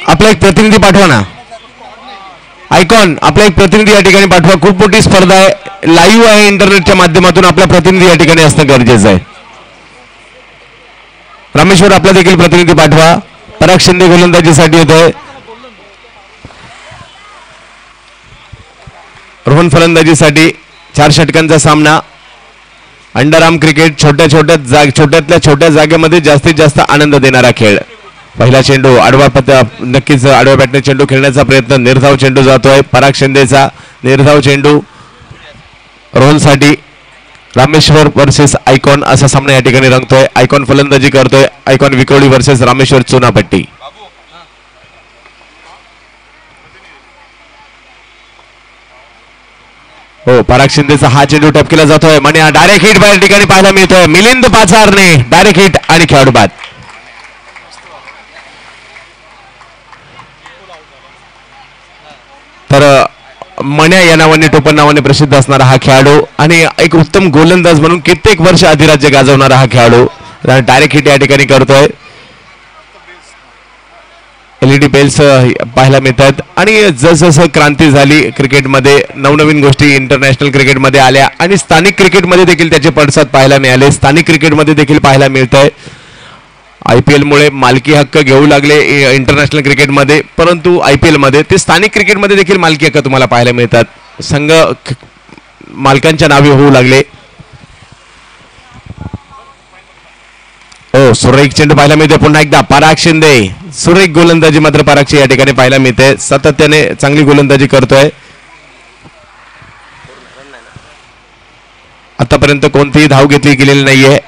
आपला एक प्रतिनिधी पाठवा ना. आयकॉन आपला एक प्रतिनिधी या ठिकाणी पाठवा. खूप मोठी स्पर्धा आहे, लाईव्ह आहे, इंटरनेटच्या माध्यमातून आपला प्रतिनिधी या ठिकाणी असणं गरजेचं आहे. रामेश्वर आपला देखील प्रतिनिधी पाठवा. पराग शिंदे गोलंदाजीसाठी येतोय. रोहन फलंदाजीसाठी. 4 षटकांचा सामना. अंडरआर्म क्रिकेट छोट्यातल्या छोट्या जागेमध्ये जास्तीत जास्त आनंद देणारा खेळ. पहिला चेंडू आडवा नक्कीच आडव्या बॅटने चेंडू खेळण्याचा प्रयत्न. निर्धाव चेंडू जातोय पराग शिंदेचा. निर्धाव चेंडू रोहनसाठी. रामेश्वर वर्सेस आयकॉन असा सामना या ठिकाणी रंगतोय. आयकॉन फलंदाजी करतोय. Icon Vikhroli versus Rameshwar Chunapatti. हो, पराग शिंदेचा हा चेंडू टपकेला जातोय. म्हणजे डायरेक्ट हिट बाहेर ठिकाणी पाहायला मिळतोय. मिलिंद पाचारने डायरेक्ट हिट आणि खेळाडू बाद. तर मण्या या नावाने टोपण नावाने प्रसिद्ध असणारा हा खेळाडू आणि एक उत्तम गोलंदाज म्हणून कित्येक वर्ष अधिराज्य गाजवणारा हा खेळाडू डायरेक्ट हिट या ठिकाणी करतोय. एलईडी पेल्स पाहायला मिळतात आणि जसजसं क्रांती झाली क्रिकेटमध्ये, नवनवीन गोष्टी इंटरनॅशनल क्रिकेटमध्ये आल्या आणि स्थानिक क्रिकेटमध्ये देखील त्याचे पडसाद पाहायला मिळाले. स्थानिक क्रिकेटमध्ये देखील पाहायला मिळतंय. IPL मुळे मालकी हक्क घेऊ लागले इंटरनॅशनल क्रिकेटमध्ये, परंतु IPL मध्ये ते स्थानिक क्रिकेटमध्ये देखील मालकी हक्क तुम्हाला पाहायला मिळतात. संघ मालकांच्या नावे होऊ लागले. हो, सुरेख चेंडू पाहायला मिळते. पुन्हा एकदा पराग शिंदे. सुरेख गोलंदाजी मात्र परागची या ठिकाणी पाहायला मिळते. सातत्याने चांगली गोलंदाजी करतोय. आतापर्यंत कोणतीही धाव घेतली गेलेली नाहीये.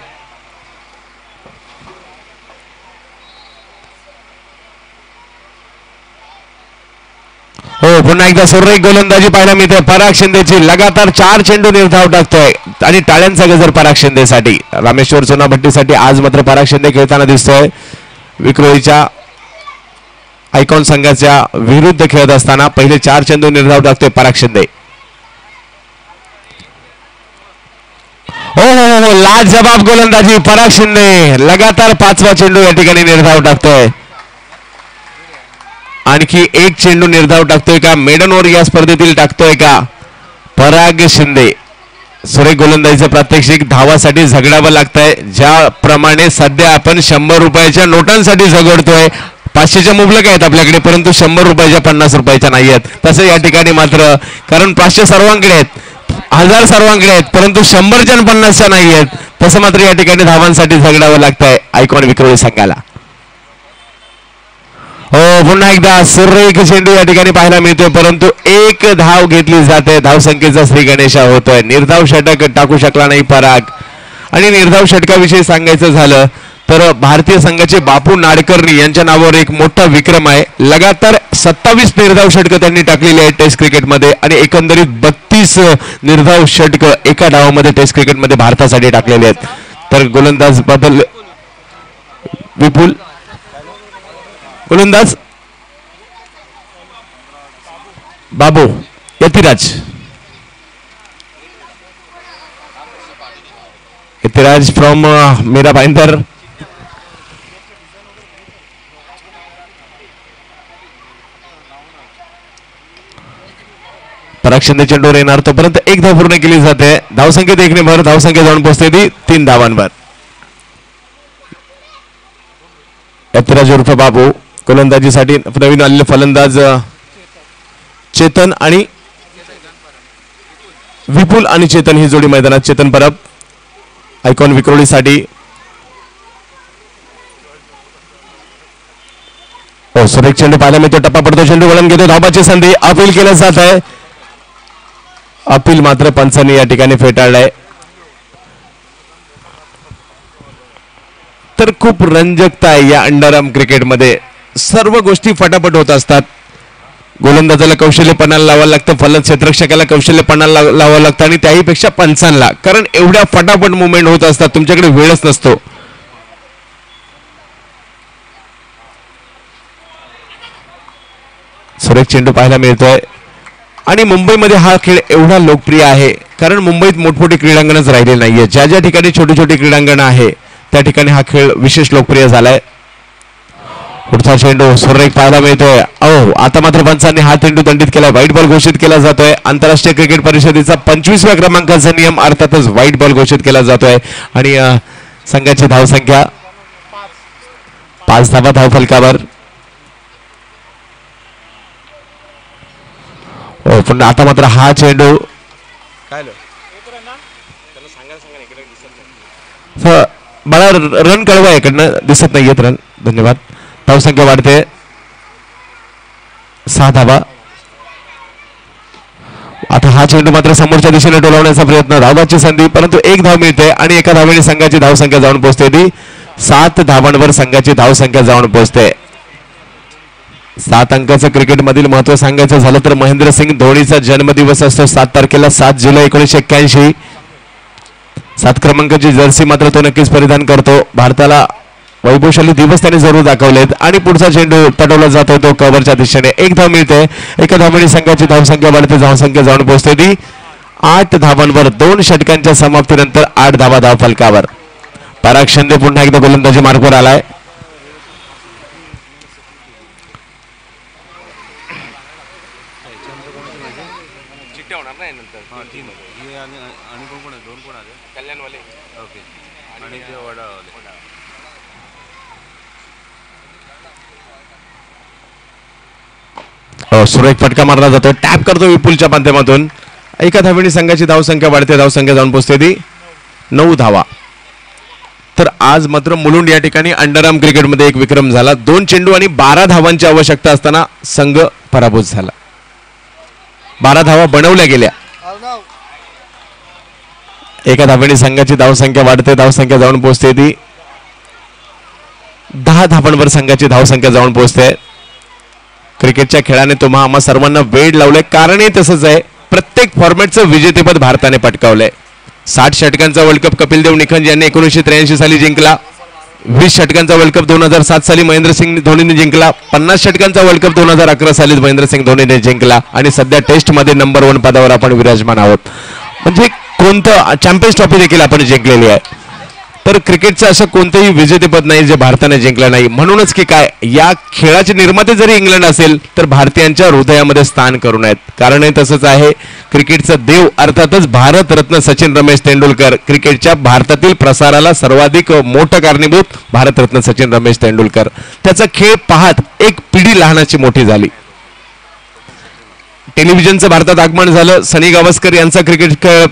हो, पुन्हा एकदा सुरेख गोलंदाजी पाहायला मिळते पराग शिंदेची. लगातार 4 चेंडू निर्धाव टाकतोय आणि टाळ्यांचा गजर पराग शिंदेसाठी. रामेश्वर चुनाभट्टीसाठी आज मात्र पराग शिंदे खेळताना दिसतोय. विक्रोळीच्या आयकॉन संघाच्या विरुद्ध खेळत असताना पहिले 4 चेंडू निर्धाव टाकतोय पराग शिंदे. हो हो हो, लाजवाब गोलंदाजी पराग शिंदे. लगातार 5वा चेंडू या ठिकाणी निर्धाव टाकतोय. आणखी एक चेंडू निर्धाव टाकतोय का? मेडन ओव्हर या स्पर्धेतील टाकतोय का पराग शिंदे? सुरेख गोलंदाजीचं प्रात्यक्षिक. धावासाठी झगडावं लागतंय. ज्याप्रमाणे सध्या आपण 100 रुपयाच्या नोटांसाठी झगडतोय. 500च्या मुबलक आहेत आपल्याकडे, परंतु 100 रुपयाच्या 50 रुपयाच्या नाही आहेत. तसं या ठिकाणी मात्र, कारण 500 सर्वांकडे आहेत, 1000 सर्वांकडे आहेत, परंतु 100च्या 50च्या नाही आहेत. तसं मात्र या ठिकाणी धावांसाठी झगडावं लागतंय आयकॉन विक्रोळी संघाला. हो, पुन्हा एकदा सुरेख चेंडू या ठिकाणी पाहायला मिळतोय, परंतु एक धाव घेतली जाते. धावसंख्येचा श्री गणेशा होतोय. निर्धाव षटक टाकू शकला नाही पराग. आणि निर्धाव षटकाविषयी सांगायचं झालं तर भारतीय संघाचे बापू नाडकर्णी यांच्या नावावर एक मोठा विक्रम आहे. लगातार 27 निर्धाव षटकं त्यांनी टाकलेली आहेत टेस्ट क्रिकेटमध्ये आणि एकंदरीत 32 निर्धाव षटकं एका डावामध्ये टेस्ट क्रिकेटमध्ये भारतासाठी टाकलेले आहेत. तर गोलंदाज बदल विपुल. गोलंदाज बाबू यतिराज. यतिराज फ्रॉम मीरा भाईंदर. पराग शिंदे चेंडूवर येणार, तोपर्यंत एक धाव पूर्ण केली जाते. धावसंख्येत 1 ने भर. धावसंख्या जाऊन पोहोचते ती 3 धावांवर. यतिराज उर्फ बाबू. गोलंदाजीसाठी नवीन आलेले फलंदाज चेतन आणि विपुल आणि चेतन ही जोडी मैदानात. चेतन परब आयकॉन विक्रोळीसाठी. हो, सुरेख चेंडू पाहायला मिळतो. टप्पा पडतो. चेंडू वळण घेतो. धाबाची संधी. अपील केलं जात आहे. अपील मात्र पंचांनी या ठिकाणी फेटाळलंय. तर खूप रंजकता आहे या अंडरआर्म क्रिकेटमध्ये. सर्व गोष्टी फटाफट होत असतात. गोलंदाजाला कौशल्यपणाला लावावं लागतं, फलंदाज क्षेत्ररक्षकाला कौशल्यपणाला लावावं लागतं आणि त्याहीपेक्षा पंचांना, कारण एवढ्या फटाफट मुवमेंट होत असतात, तुमच्याकडे वेळच नसतो. सुरेख चेंडू पाहायला मिळतोय आणि मुंबईमध्ये हा खेळ एवढा लोकप्रिय आहे कारण मुंबईत मोठमोठी क्रीडांगणच राहिलेली नाहीये. ज्या ज्या ठिकाणी छोटी छोटी क्रीडांगण आहे त्या ठिकाणी हा खेळ विशेष लोकप्रिय झालाय. पुढचा चेंडू सुरेख पाहायला मिळतोय. आता मात्र पंचांनी हा चेंडू दंडित केला. व्हाईट बॉल घोषित केला जातोय. आंतरराष्ट्रीय क्रिकेट परिषदेचा 25व्या क्रमांकाचा नियम अर्थातच व्हाईट बॉल घोषित केला जातोय. आणि संघाची धावसंख्या 5 धावा धाव फलकावर. पुन्हा आता मात्र हा चेंडू मला रन कळवा इकडनं दिसत नाहीयेत रन. धन्यवाद. धावसंख्या वाढते 6 धावा. आता हा चेंडू मात्र समोरच्या दिशेने डोलावण्याचा प्रयत्न. धावाची संधी परंतु 1 धाव मिळते आणि एका धावेने संघाची धावसंख्या जाऊन पोहोचते. ती 7 धावांवर संघाची धावसंख्या जाऊन पोहोचते. 7 अंकाचं क्रिकेटमधील महत्व सांगायचं झालं तर महेंद्रसिंग धोनीचा जन्मदिवस असतो 7 तारखेला 7 जुलै 1981. 7 क्रमांकाची जर्सी मात्र तो नक्कीच परिधान करतो. भारताला वैभवशाली दिवस त्याने जरूर दाखवलेत. आणि पुढचा चेंडू पटवला जातो तो कव्हरच्या दिशेने. 1 धाव मिळते. एका धावेने संघाची धावसंख्या वाढते. धावसंख्या जाऊन पोहोचते ती 8 धावांवर. 2 षटकांच्या समाप्तीनंतर 8 धावा धाव फलकावर. पराग शिंदे पुन्हा एकदा गोलंदाजी मार्गावर आलाय. सुरेख फटका मारला जातो. टॅप करतो विपुलच्या माध्यमातून. एका धावेने संघाची धावसंख्या वाढते. धावसंख्या जाऊन पोहोचते ती 9 धावा. तर आज मात्र मुलुंड या ठिकाणी अंडरआर्म क्रिकेटमध्ये एक विक्रम झाला. 2 चेंडू आणि 12 धावांची आवश्यकता असताना संघ पराभूत झाला. 12 धावा बनवल्या गेल्या. एका धावेने संघाची धावसंख्या वाढते. धावसंख्या जाऊन पोहोचते ती 10 धावांवर संघाची धावसंख्या जाऊन पोहोचते. क्रिकेटच्या खेळाने तुम्हा आम्हा सर्वांना वेळ लावलंय. कारणही तसंच आहे. प्रत्येक फॉर्मॅटचं विजेतेपद भारताने पटकावलंय. 60 षटकांचा वर्ल्ड कप कपिल देव निखंज यांनी 1983 साली जिंकला. 20 षटकांचा वर्ल्ड कप 2007 साली महेंद्रसिंग धोनीने जिंकला. 50 षटकांचा वर्ल्ड कप 2011 साली महेंद्रसिंग धोनीने जिंकला. आणि सध्या टेस्ट मध्ये नंबर 1 पदावर आपण विराजमान आहोत. म्हणजे कोणतं चॅम्पियन्स ट्रॉफी देखील आपण जिंकलेली आहे. तर क्रिकेटचं असं कोणतंही विजेतेपद नाही जे भारताने जिंकलं नाही. म्हणूनच की काय, या खेळाचे निर्माते जरी इंग्लंड असेल तर भारतीयांच्या हृदयामध्ये स्थान करून आहेत. कारण हे तसंच आहे. क्रिकेटचा देव अर्थातच भारतरत्न सचिन रमेश तेंडुलकर. क्रिकेटच्या भारतातील प्रसाराला सर्वाधिक मोठं कारणीभूत भारतरत्न सचिन रमेश तेंडुलकर. त्याचा खेळ पाहत एक पिढी लहानाची मोठी झाली. टेलिव्हिजनचं भारतात आगमन झालं. सनी गावस्कर यांचा क्रिकेट खेळ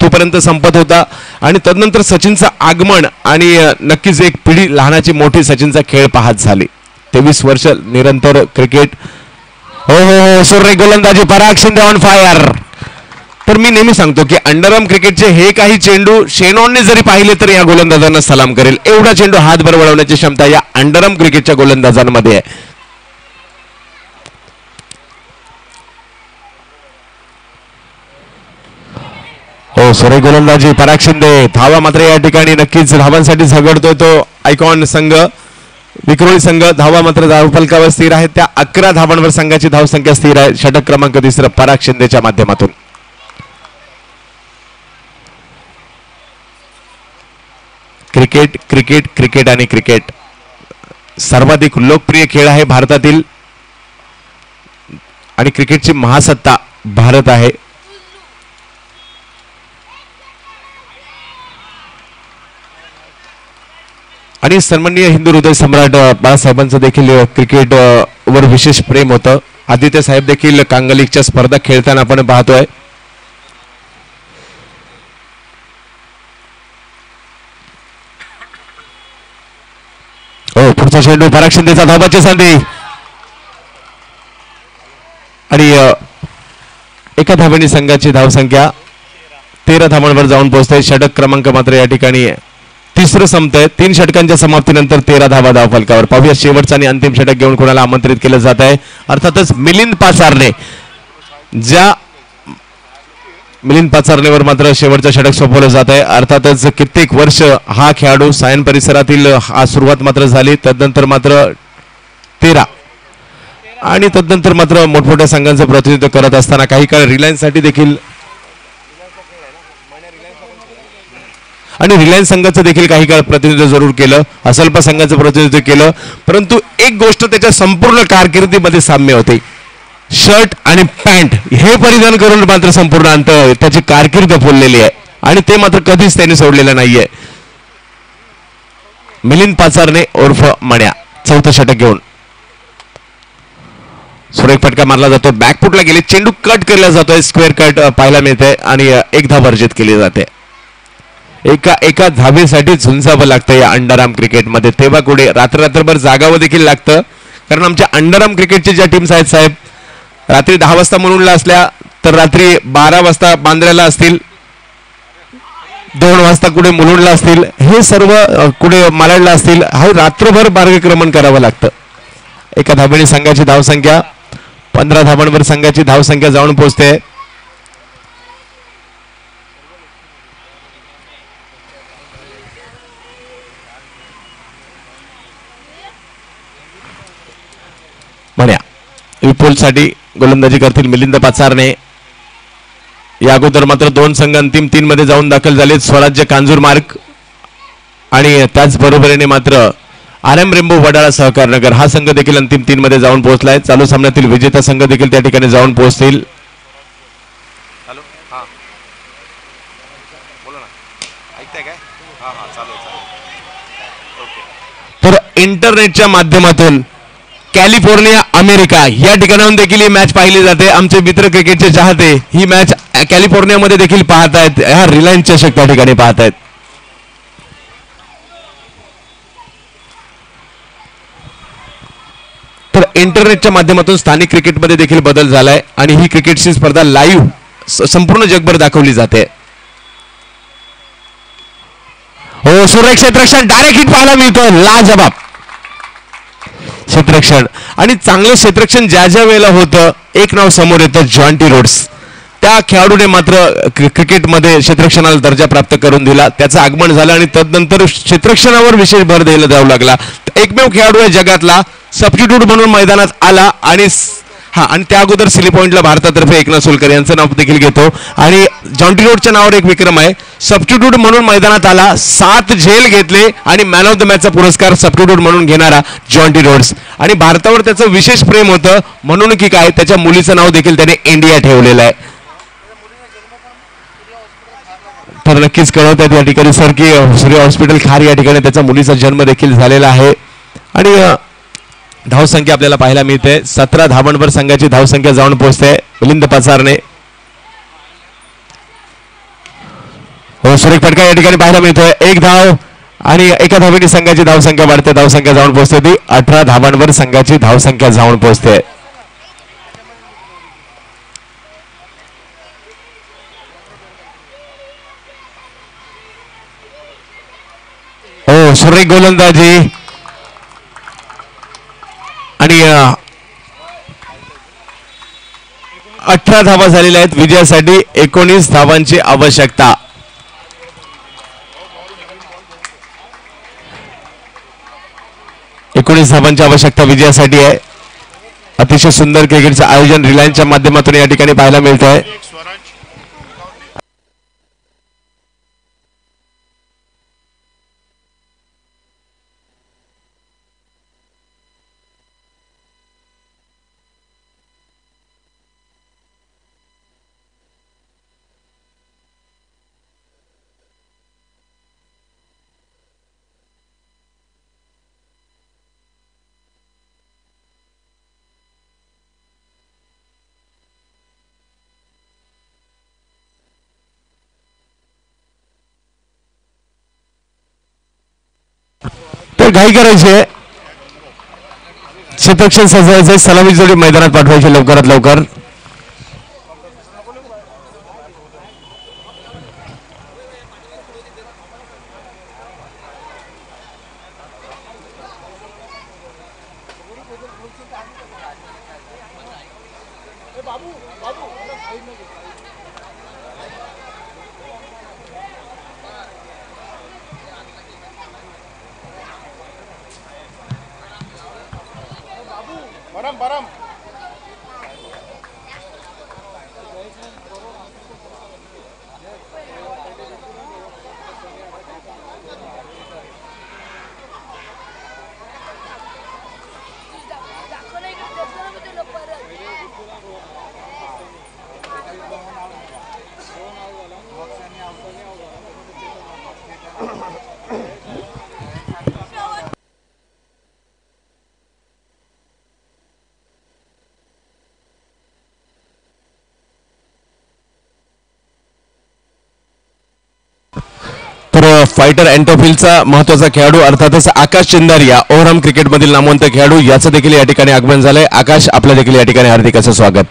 तोपर्यंत संपत होता. आणि तदनंतर सचिनचं आगमन आणि नक्कीच एक पिढी लहानाची मोठी सचिनचा खेळ पाहत झाली. 23 वर्ष निरंतर क्रिकेट. हो सुरेख गोलंदाजी. पराग शिंदे ऑन फायर. तर मी नेहमी सांगतो की अंडरआर्म क्रिकेटचे हे काही चेंडू शेनॉनने जरी पाहिले तर या गोलंदाजांना सलाम करेल. एवढा चेंडू हातभर वळवण्याची क्षमता या अंडरआर्म क्रिकेटच्या गोलंदाजांमध्ये आहे. सुरेख गोलंदाजी. पराग शिंदे. धावा मात्र या ठिकाणी नक्कीच धावांसाठी झगडतोय तो आयकॉन संघ. विक्रोळी संघ धावा मात्र धावफलकावर स्थिर आहे. त्या 11 धावांवर संघाची धावसंख्या स्थिर आहे. षटक क्रमांक 3 पराग शिंदेच्या माध्यमातून. क्रिकेट क्रिकेट क्रिकेट आणि क्रिकेट सर्वाधिक लोकप्रिय खेळ आहे भारतातील. आणि क्रिकेटची महासत्ता भारत आहे. आणि सन्माननीय हिंदू हृदय सम्राट बाळासाहेबांचं देखील क्रिकेट वर विशेष प्रेम होतं. आदित्य साहेब देखील कांगलिकच्या स्पर्धा खेळताना आपण पाहतोय. पुढचा चेंडू पराग शिंदेचा. धावाची संधी आणि एका धावेने संघाची धावसंख्या 13 धावांवर जाऊन पोहोचते. षटक क्रमांक मात्र या ठिकाणी 3रं संपतंय. 3 षटकांच्या समाप्तीनंतर 13 धावा धाव फलकावर. पाहूया शेवटचा आणि अंतिम षटक घेऊन कोणाला आमंत्रित केलं जात आहे. अर्थातच मिलिंद पाचारने. ज्या मिलिंद पाचारनेवर मात्र शेवटचं षटक सोपवलं जात आहे. अर्थातच कित्येक वर्ष हा खेळाडू सायन परिसरातील हा सुरुवात मात्र झाली. तदनंतर मात्र 13 आणि तदनंतर मात्र मोठमोठ्या संघांचं प्रतिनिधित्व करत असताना काही काळ रिलायन्स साठी देखील आणि रिलायन्स संघाचं देखील काही काळ प्रतिनिधित्व जरूर केलं, असल्प संघाचं प्रतिनिधित्व केलं, परंतु एक गोष्ट त्याच्या संपूर्ण कारकिर्दीमध्ये साम्य होते. शर्ट आणि पॅन्ट हे परिधान करून मात्र संपूर्ण अंत त्याची कारकीर्द फुललेली आहे आणि ते मात्र कधीच त्यांनी सोडलेलं नाहीये. मिलिंद पाचारने उर्फ मण्या चौथं षटक घेऊन सुरेख फटका मारला जातो, बॅकफुटला गेले, चेंडू कट केला जातोय, स्क्वेअर कट पाहायला मिळते आणि एक धाव वर्जित केली जाते. एका धावेसाठी झुंजावं लागतं या अंडरआर्म क्रिकेटमध्ये, तेव्हा कुठे रात्रभर जागावं देखील लागतं. कारण आमच्या अंडरआर्म क्रिकेटच्या ज्या टीम्स आहेत साहेब, रात्री 10 वाजता मुलुंडला असल्या तर रात्री 12 वाजता बांद्र्याला असतील, 2 वाजता कुठे मुलुंडला असतील, हे सर्व कुठे मालाडला असतील, हा रात्रभर मार्गक्रमण करावं लागतं. एका धावेने संघाची धावसंख्या 15 धावांवर संघाची धावसंख्या जाऊन पोहोचते. म्हणा विपुलसाठी गोलंदाजी करतील मिलिंद पाचारने. या अगोदर मात्र 2 संघ अंतिम 3 मध्ये जाऊन दाखल झाले, स्वराज्य कांजूरमार्ग आणि त्याचबरोबरीने मात्र आरएम रेम्बो वडाळा सहकार नगर हा संघ देखील अंतिम 3 मध्ये जाऊन पोहोचलाय. चालू सामन्यातील विजेता संघ देखील त्या ठिकाणी जाऊन पोहोचतील. तर इंटरनेटच्या माध्यमातून कॅलिफोर्निया अमेरिका या ठिकाणाहून देखील ही मॅच पाहिली जाते. आमचे मित्र क्रिकेटचे चाहते ही मॅच कॅलिफोर्नियामध्ये देखील पाहतायत, ह्या रिलायन्स चषक त्या ठिकाणी पाहतायत. तर इंटरनेटच्या माध्यमातून स्थानिक क्रिकेटमध्ये देखील बदल झालाय आणि ही क्रिकेटची स्पर्धा लाईव्ह संपूर्ण जगभर दाखवली जाते. हो, सुरेख क्षेत्ररक्षण, डायरेक्ट हिट पाहायला मिळतं, लाजबाब क्षेत्ररक्षण. आणि चांगलं क्षेत्ररक्षण ज्या ज्या वेळेला होतं एक नाव समोर येतं, जॉन्टी रोड्स. त्या खेळाडूने मात्र क्रिकेटमध्ये क्षेत्ररक्षणाला दर्जा प्राप्त करून दिला, त्याचं आगमन झालं आणि तदनंतर क्षेत्ररक्षणावर विशेष भर द्यायला जाऊ लागला. एकमेव खेळाडू आहे जगातला सबस्टिट्यूट म्हणून मैदानात आला आणि आणि त्या अगोदर सिली पॉइंटला भारतातर्फे एकनाथ सोलकर यांचं नाव देखील घेतो आणि जॉन्टी रोडच्या नावावर एक विक्रम आहे. सबस्टिट्यूट म्हणून मैदानात आला, 7 झेल घेतले आणि मॅन ऑफ द मॅचचा पुरस्कार सबस्टिट्यूट म्हणून घेणारा जॉन्टी रोड्स. आणि भारतावर त्याचं विशेष प्रेम होतं म्हणून की काय, त्याच्या मुलीचं नाव देखील त्याने इंडिया ठेवलेलं आहे. तर नक्कीच कळवतात या ठिकाणी सर की सूर्य हॉस्पिटल खार या ठिकाणी त्याच्या मुलीचा जन्म देखील झालेला आहे. आणि धावसंख्या आपल्याला पाहायला मिळते, 17 धावांवर संघाची धावसंख्या जाऊन पोहोचते. मिलिंद पाचारने हो, सुरेख फटका या ठिकाणी पाहायला मिळतोय, 1 धाव आणि एका धावेने संघाची धावसंख्या वाढते, धावसंख्या जाऊन पोहोचते ती 18 धावांवर संघाची धावसंख्या जाऊन पोहोचते. हो, सुरेख गोलंदाजी आणि 18 धावा झालेल्या आहेत. विजयासाठी 19 धावांची आवश्यकता. धावांची आवश्यकता विजयासाठी आहे. अतिशय सुंदर क्रिकेटचं आयोजन रिलायन्सच्या माध्यमातून या ठिकाणी पाहायला मिळत आहे. तर घाई करायची आहे, क्षेत्ररक्षण सजवायचे, सलामी जोडी मैदानात पाठवायची लवकरात लवकर. तर फायटर अँटोफिलचा महत्वाचा खेळाडू अर्थातच आकाश चिंदारिया ओव्हरऑल क्रिकेटमधील नामवंत खेळाडू याचं देखील या ठिकाणी आगमन झालंय. आकाश, आपलं देखील या ठिकाणी हार्दिक असं स्वागत.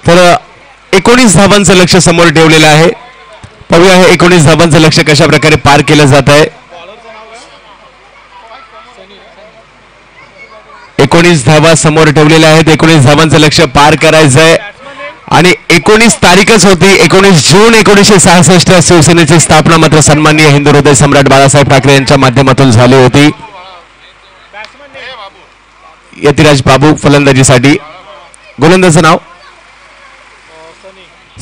तर 19 धावांचं लक्ष समोर ठेवलेलं आहे. पाहूया हे 19 धावांचं लक्ष कशा प्रकारे पार केलं जात आहे. 19 धावा समोर ठेवलेल्या आहेत. 19 धावांचं लक्ष पार करायचंय आणि 19 तारीखच होती 19 जून 1966 शिवसेनेची स्थापना मात्र सन्माननीय हिंदू हृदय सम्राट बाळासाहेब ठाकरे यांच्या माध्यमातून झाली होती. यतिराज बाबू फलंदाजीसाठी, गोलंदाजाचं नाव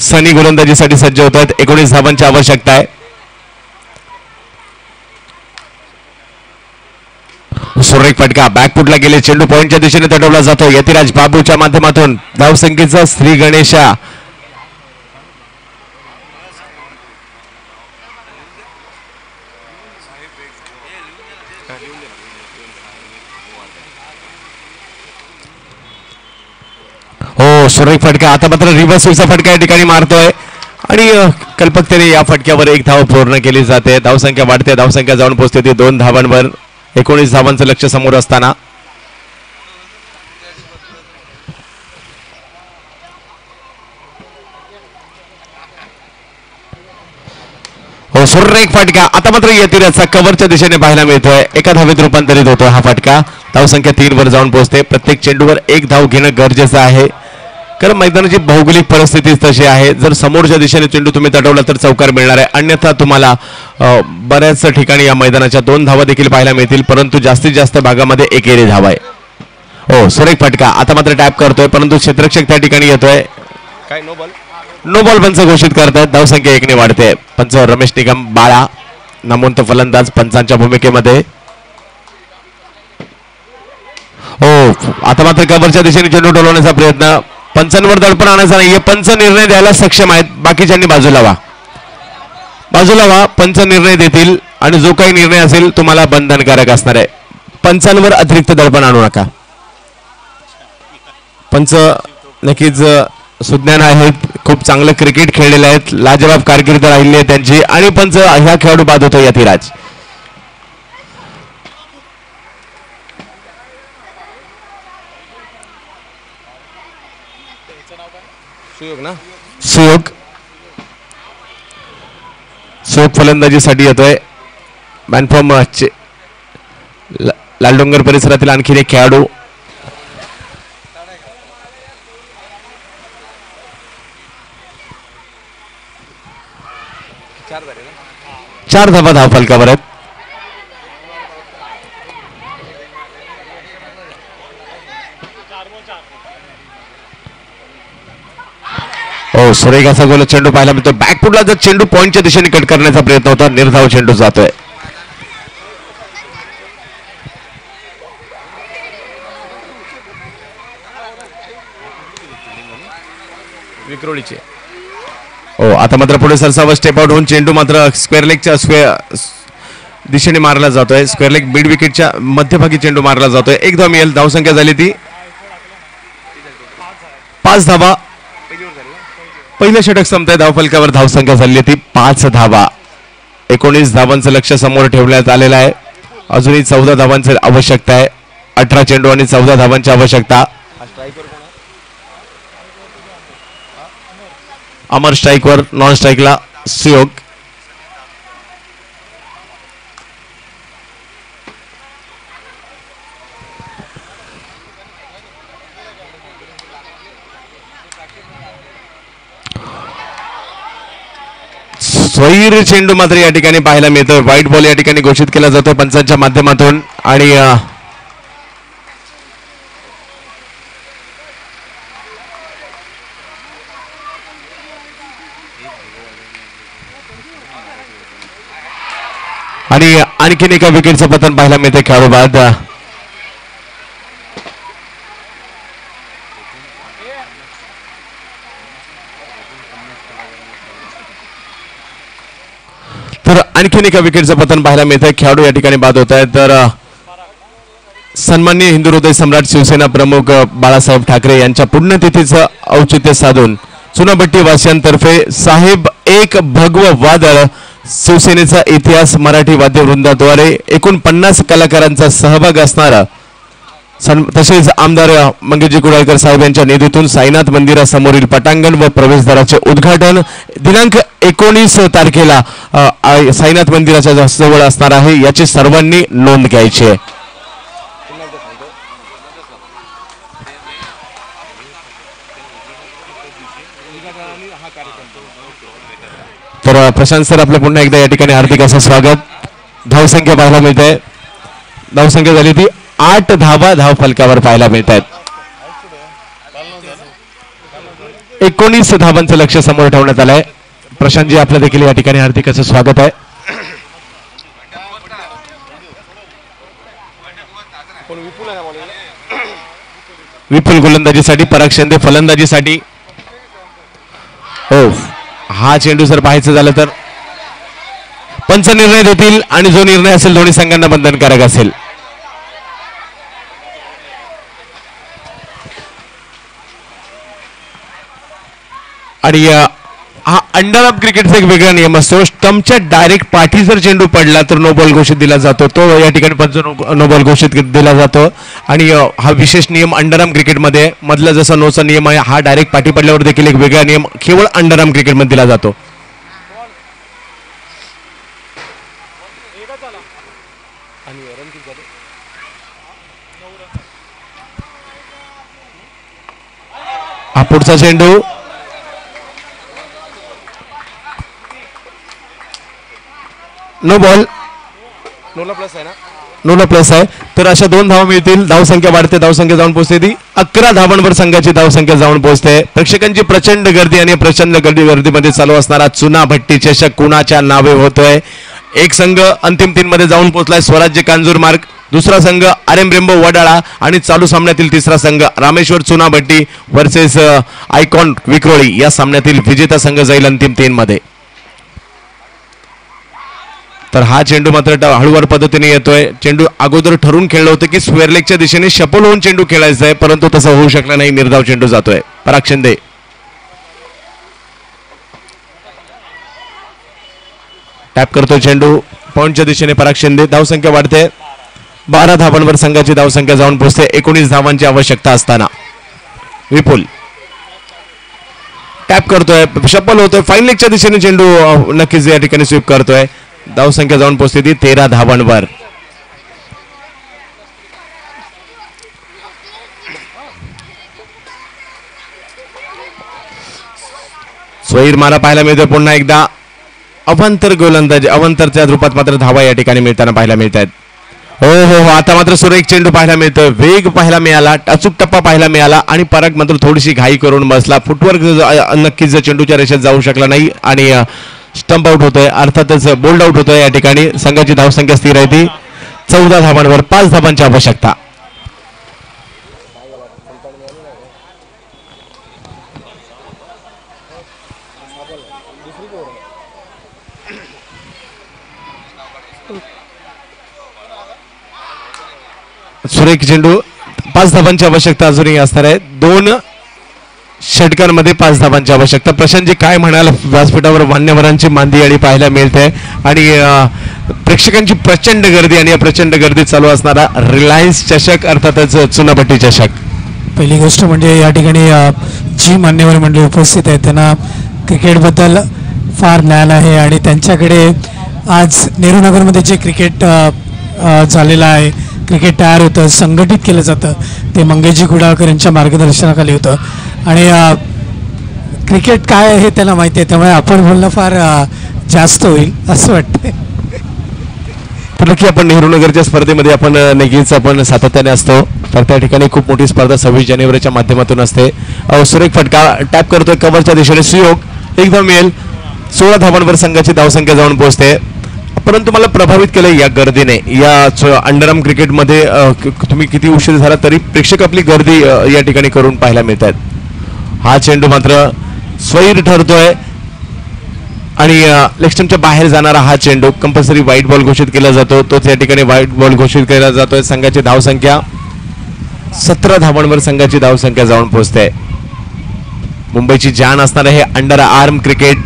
सनी गोलंदाजीसाठी सज्ज होत आहेत. 19 धावांची आवश्यकता आहे. सुरेख फटका बॅकफुटला गेले, चेंडू पॉइंटच्या दिशेने तटवला जातो. यतिराज बाबूच्या माध्यमातून धावसंख्येचा श्री गणेशा हो सुरेख फटका. आता मात्र रिव्हर्स फटका या ठिकाणी मारतोय आणि कल्पकतेने या फटक्यावर एक धाव पूर्ण केली जाते. धावसंख्या वाढते, धावसंख्या जाऊन पोहोचते ती 2 धावांवर. 19 धावांचं लक्ष समोर असताना हो सुरेख फटका. आता मात्र यतिराजचा कव्हरच्या दिशेने पाहायला मिळतोय. एका धावेत रूपांतरित होतो हा फटका. धावसंख्या 3 वर जाऊन पोहोचते. प्रत्येक चेंडूवर एक धाव घेणं गरजेचं आहे, कारण मैदानाची भौगोलिक परिस्थिती तशी आहे. जर समोरच्या दिशेने चेंडू तुम्ही तटवला तर चौकार मिळणार आहे, अन्यथा तुम्हाला बऱ्याच ठिकाणी या मैदानाच्या 2 धावा देखील पाहायला मिळतील, परंतु जास्तीत जास्त भागामध्ये एकेरी धाव आहे. हो सुरेख फटका. आता मात्र टॅप करतोय, परंतु क्षेत्ररक्षक त्या ठिकाणी येतोय. काय नो बॉल पंच घोषित करतायत. धावसंख्या 1 ने वाढते. पंच रमेश निगम बाळा, नामवंत फलंदाज पंचांच्या भूमिकेमध्ये. हो आता मात्र कव्हरच्या दिशेने चेंडू डोलवण्याचा प्रयत्न. पंचांवर दडपण आणायचा नाहीये. पंच निर्णय द्यायला सक्षम आहेत. बाकीच्यांनी बाजूला व्हा. पंच निर्णय देतील आणि जो काही निर्णय असेल तुम्हाला बंधनकारक असणार आहे. पंचांवर अतिरिक्त दडपण आणू नका. पंच नक्कीच सुज्ञान आहेत, खूप चांगलं क्रिकेट खेळलेले आहेत, लाजवाब कारकीर्द राहिली आहे त्यांची आणि पंच ह्या खेळाडू बाद होतो यतिराज. सुयोग फलंदाजीसाठी येतोय. मॅनफ्रॉम लालडोंगर परिसरातील आणखीन एक खेळाडू. चार धावा धाव फलकावर आहेत. हो सुरेख असा गोल चेंडू पाहायला मिळतो. बॅकफुटला जर चेंडू पॉइंटच्या दिशेने कट करण्याचा प्रयत्न होता, निर्धाव चेंडू जातोय. विक्रोळीचे हो आता मात्र पुढे सरसावा स्टेप आउट होऊन चेंडू मात्र स्क्वेअर लेगच्या दिशेने मारला जातोय. स्क्वेअर लेग मिड विकेटच्या मध्यभागी चेंडू मारला जातोय. एक धाव मिळेल. धावसंख्या झाली ती 5 धावा. पहिलं षटक संपतंय. धावफलकावर धावसंख्या झाली ती 5 धावा. 19 धावांचं लक्ष समोर ठेवण्यात आलेलं आहे. अजूनही 14 धावांची आवश्यकता आहे. 18 चेंडू आणि 14 धावांची आवश्यकता. अमर स्ट्राईकवर, नॉन स्ट्राईकला सुयोग. स्वैर चेंडू मात्र या ठिकाणी पाहायला मिळतोय. व्हाईट बॉल या ठिकाणी घोषित केला जातो पंचांच्या माध्यमातून आणि आणखीन एका विकेटचं पतन पाहायला मिळते खेळाडू बाद. तर आणखीन एका विकेटचं पतन पाहायला मिळतंय. खेळाडू या ठिकाणी बाद होत आहेत. तर सन्माननीय हिंदू हृदय सम्राट शिवसेना प्रमुख बाळासाहेब ठाकरे यांच्या पुण्यतिथीचं औचित्य साधून चुनाभट्टी वासियांतर्फे साहेब एक भगव वादळ शिवसेनेचा इतिहास मराठी वाद्यवृंदाद्वारे एकूण 50 कलाकारांचा सहभाग असणारा तसेच आमदार मंगेशजी कुडाळकर साहेब यांच्या नेतृत्वातून साईनाथ मंदिरासमोरील पटांगण व प्रवेशद्वाराचे उद्घाटन दिनांक 19 तारखेला साईनाथ मंदिराच्या जवळ असणार आहे. याची सर्वांनी नोंद घ्यायची आहे. तर प्रशांत सर आपलं पुन्हा एकदा या ठिकाणी हार्दिक असं स्वागत. धावसंख्या पाहायला मिळते. धावसंख्या झाली ती 8 धावा धाव फलकावर पाहायला मिळत आहेत. 19 धावांचं लक्ष समोर ठेवण्यात आलंय. प्रशांतजी आपलं देखील या ठिकाणी हार्दिक असं स्वागत आहे. विपुल गोलंदाजीसाठी, पराग शिंदे फलंदाजीसाठी. हो, हा चेंडू जर पाहायचं झालं तर पंच निर्णय देतील आणि जो निर्णय असेल दोन्ही संघांना बंधनकारक असेल. आणि हा अंडर ऑफ क्रिकेटचा एक वेगळा नियम असतो. स्टंपच्या डायरेक्ट पाठी जर चेंडू पडला तर नो बॉल घोषित दिला जातो. तो या ठिकाणी पंच नो बॉल घोषित दिला जातो. आणि हा विशेष नियम अंडरआर्म क्रिकेटमध्ये मधला जसा नोचा नियम आहे, हा डायरेक्ट पाठी पडल्यावर देखील एक वेगळा नियम केवळ अंडरआर्म क्रिकेटमध्ये दिला जातो. हा पुढचा चेंडू नो बॉल, नोला प्लस आहे ना, नोला प्लस आहे. तर अशा 2 धावा मिळतील. धावसंख्या वाढते, धावसंख्या जाऊन पोहोचते ती 11 धावांवर संघाची धावसंख्या जाऊन पोहोचते. प्रेक्षकांची प्रचंड गर्दी आणि प्रचंड गर्दीमध्ये चालू असणारा चुनाभट्टी चषक कुणाच्या नावे होतोय. एक संघ अंतिम 3 मध्ये जाऊन पोहोचलाय, स्वराज्य कांजूरमार्ग. दुसरा संघ आरएम रेम्बो वडाळा आणि चालू सामन्यातील तिसरा संघ रामेश्वर चुनाभट्टी वर्सेस आयकॉन विक्रोळी. या सामन्यातील विजेता संघ जाईल अंतिम 3 मध्ये. तर हा चेंडू मात्र हळूवार पद्धतीने येतोय. चेंडू अगोदर ठरून खेळलं होतं की स्क्वेअर लेगच्या दिशेने शपल होऊन चेंडू खेळायचा आहे, परंतु तसं होऊ शकलं नाही. निर्धाव चेंडू जातोय. पराग शिंदे टॅप करतोय चेंडू पॉइंटच्या दिशेने. पराग शिंदे. धावसंख्या वाढते. 12 धावांवर संघाची धावसंख्या जाऊन पोहोचते. 19 धावांची आवश्यकता असताना विपुल टॅप करतोय, शपल होतोय. फाईन लेगच्या दिशेने चेंडू नक्कीच या ठिकाणी स्वीप करतोय. धावसंख्या जाऊन पोहोचते ती 13 धावांवर. सोयीर मारा पाहायला मिळतोय पुन्हा एकदा. अवांतर गोलंदाजी, अवांतरच्या रूपात मात्र धावा या ठिकाणी मिळताना पाहायला मिळत आहेत. हो हो हो, आता मात्र सुरेख चेंडू पाहायला मिळतोय. वेग पाहायला मिळाला, अचूक टप्पा पाहायला मिळाला आणि पराग मात्र थोडीशी घाई करून बसला. फुटवर्क नक्कीच चेंडूच्या रेषेत जाऊ शकला नाही आणि स्टंप आउट होतोय. अर्थातच बोल्ड आउट होतोय. या ठिकाणी संघाची धावसंख्या स्थिर आहे ती 14 धावांवर. 5 धावांची आवश्यकता. सुरेख चेंडू. 5 धावांची आवश्यकता अजूनही असणार आहे. 2 षटकांमध्ये 5 धावांची आवश्यकता. प्रशांतजी काय म्हणाल, व्यासपीठावर मान्यवरांची मांदियाळी पाहायला मिळते आणि प्रेक्षकांची प्रचंड गर्दी आणि या प्रचंड गर्दीत चालू असणारा रिलायन्स चषक अर्थातच चुनाभट्टी चषक. पहिली गोष्ट म्हणजे या ठिकाणी जी मान्यवर मंडळी उपस्थित आहेत त्यांना क्रिकेटबद्दल फार ज्ञान आहे आणि त्यांच्याकडे आज नेहरूनगरमध्ये जे क्रिकेट झालेलं आहे, क्रिकेट तयार होतं, संघटित केलं जातं, ते मंगेशजी कुडाळकर यांच्या मार्गदर्शनाखाली होतं आणि क्रिकेट काय आहे हे त्यांना माहिती आहे. त्यामुळे आपण बोलणं फार जास्त होईल असं वाटतंय. नक्की आपण नेहरूनगरच्या स्पर्धेमध्ये आपण नेहमीच आपण सातत्याने असतो. तर त्या ठिकाणी खूप मोठी स्पर्धा 26 जानेवारीच्या माध्यमातून असते. सुरेख फटका टॅप करतोय कव्हरच्या दिशेने. सुयोग एक धाव मिळेल. 16 धावांवर संघाची धावसंख्या जाऊन पोहोचते. परंतु मला प्रभावित केलं या गर्दीने. या अंडरआर्म क्रिकेटमध्ये तुम्ही किती उशीर झाला तरी प्रेक्षक आपली गर्दी या ठिकाणी करून पाहायला मिळतात. हा चेंडू मात्र स्वैर ठरतोय आणि लेग स्टंपच्या बाहेर जाणारा हा चेंडू कंपल्सरी व्हाईट बॉल घोषित केला जातो. तोच या ठिकाणी व्हाईट बॉल घोषित केला जातोय. संघाची धावसंख्या 17 धावांवर संघाची धावसंख्या जाऊन पोहोचते. मुंबईची जान असणार आहे अंडर आर्म क्रिकेट.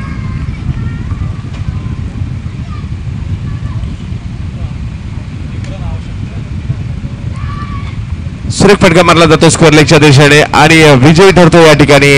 सुरेख फटका मारला जातो स्क्वेअर लेगच्या दिशेने आणि विजयी ठरतो या ठिकाणी